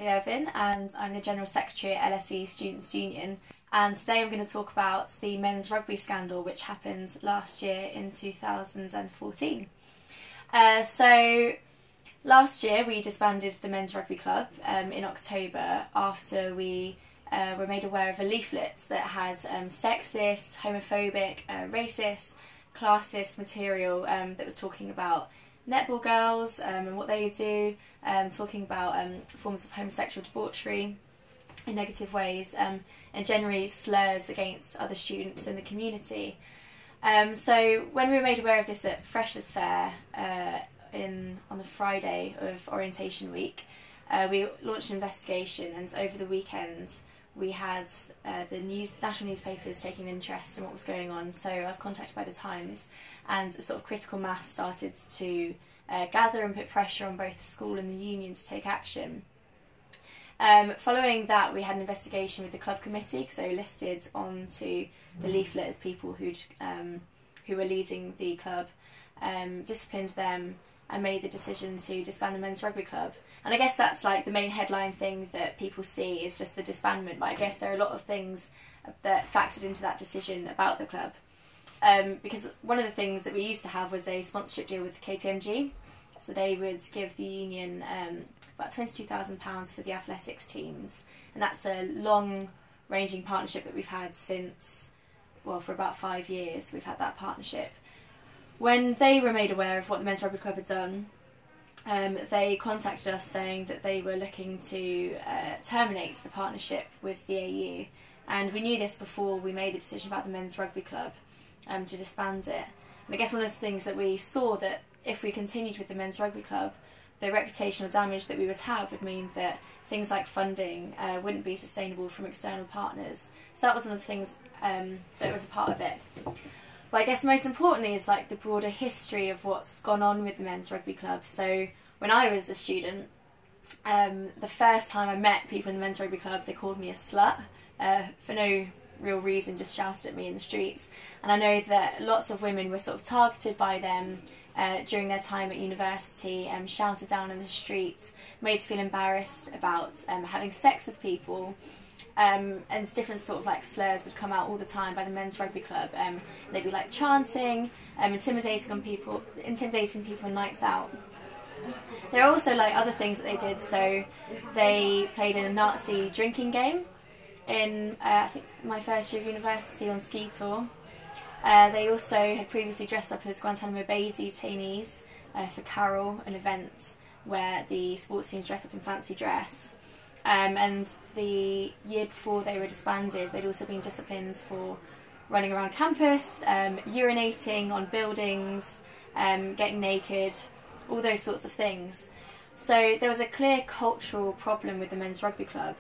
Irvin and I'm the General Secretary at LSE Students' Union, and today I'm going to talk about the men's rugby scandal which happened last year in 2014. So last year we disbanded the men's rugby club in October after we were made aware of a leaflet that had sexist, homophobic, racist, classist material that was talking about netball girls and what they do, talking about forms of homosexual debauchery in negative ways, and generally slurs against other students in the community. So when we were made aware of this at Freshers' Fair on the Friday of orientation week, we launched an investigation, and over the weekend we had the national newspapers taking an interest in what was going on. So I was contacted by the Times, and a sort of critical mass started to gather and put pressure on both the school and the union to take action. Following that, we had an investigation with the club committee, because they were listed onto the leaflet as people who were leading the club, disciplined them and made the decision to disband the men's rugby club. And I guess that's like the main headline thing that people see is just the disbandment, but I guess there are a lot of things that factored into that decision about the club. Because one of the things that we used to have was a sponsorship deal with KPMG, so they would give the union about £22,000 for the athletics teams, and that's a long-ranging partnership that we've had since, well, for about 5 years we've had that partnership. When they were made aware of what the men's rugby club had done, they contacted us saying that they were looking to terminate the partnership with the AU, and we knew this before we made the decision about the men's rugby club to disband it. And I guess one of the things that we saw, that if we continued with the men's rugby club, the reputational damage that we would have would mean that things like funding wouldn't be sustainable from external partners. So that was one of the things that was a part of it. But I guess most importantly is like the broader history of what's gone on with the men's rugby club. So when I was a student, the first time I met people in the men's rugby club, they called me a slut for no real reason, just shouted at me in the streets. And I know that lots of women were sort of targeted by them during their time at university, shouted down in the streets, made to feel embarrassed about having sex with people. And different sort of like slurs would come out all the time by the men's rugby club. They'd be like chanting, intimidating people on nights out. There are also like other things that they did. So they played in a Nazi drinking game in I think my first year of university on ski tour. They also had previously dressed up as Guantanamo Bay detainees for Carol, an event where the sports teams dress up in fancy dress. And the year before they were disbanded, they'd also been disciplined for running around campus, urinating on buildings, getting naked, all those sorts of things. So there was a clear cultural problem with the men's rugby club,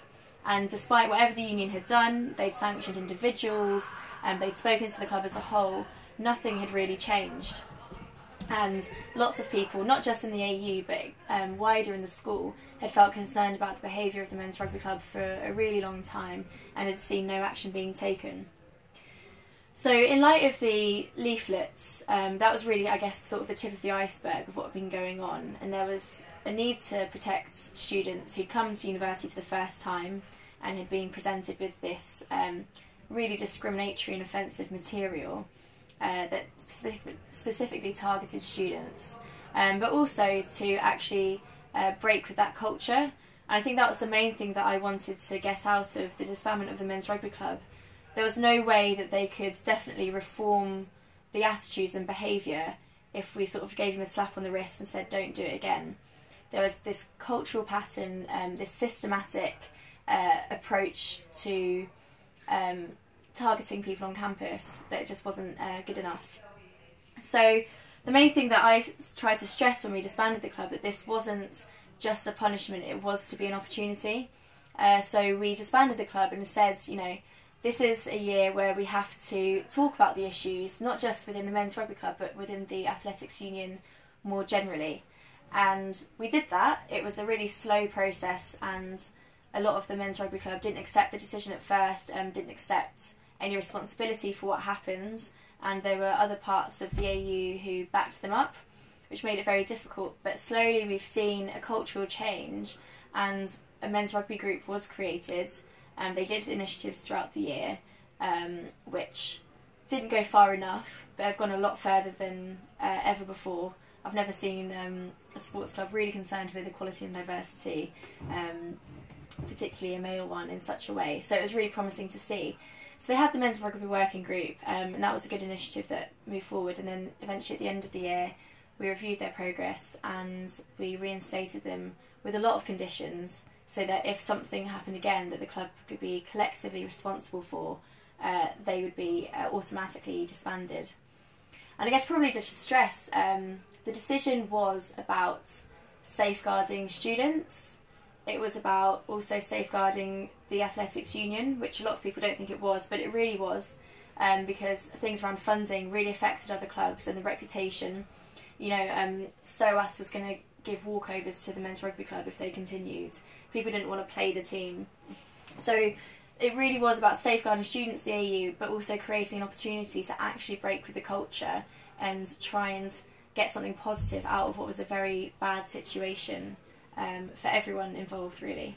and despite whatever the union had done, they'd sanctioned individuals, they'd spoken to the club as a whole, nothing had really changed. And lots of people, not just in the AU but wider in the school, had felt concerned about the behaviour of the men's rugby club for a really long time and had seen no action being taken. So in light of the leaflets, that was really, I guess, sort of the tip of the iceberg of what had been going on, and there was a need to protect students who'd come to university for the first time and had been presented with this really discriminatory and offensive material that specifically targeted students, but also to actually break with that culture. And I think that was the main thing that I wanted to get out of the disbandment of the men's rugby club. There was no way that they could definitely reform the attitudes and behaviour if we sort of gave them a slap on the wrist and said don't do it again. There was this cultural pattern, this systematic approach to targeting people on campus that just wasn't good enough. So the main thing that I tried to stress when we disbanded the club, that this wasn't just a punishment, it was to be an opportunity. So we disbanded the club and said, you know, this is a year where we have to talk about the issues, not just within the men's rugby club but within the athletics union more generally. And we did that. It was a really slow process, and a lot of the men's rugby club didn't accept the decision at first, didn't accept any responsibility for what happened, and there were other parts of the AU who backed them up, which made it very difficult. But slowly we've seen a cultural change, and a men's rugby group was created. They did initiatives throughout the year, which didn't go far enough, but have gone a lot further than ever before. I've never seen a sports club really concerned with equality and diversity, particularly a male one, in such a way. So it was really promising to see. So they had the men's rugby working group, and that was a good initiative that moved forward. And then eventually at the end of the year, we reviewed their progress and we reinstated them with a lot of conditions, so that if something happened again that the club could be collectively responsible for, they would be automatically disbanded. And I guess probably just to stress, the decision was about safeguarding students. It was about also safeguarding the athletics union, which a lot of people don't think it was, but it really was, because things around funding really affected other clubs and the reputation. You know, SOAS was going to give walkovers to the men's rugby club if they continued. People didn't want to play the team. So it really was about safeguarding students, the AU, but also creating an opportunity to actually break with the culture and try and get something positive out of what was a very bad situation for everyone involved, really.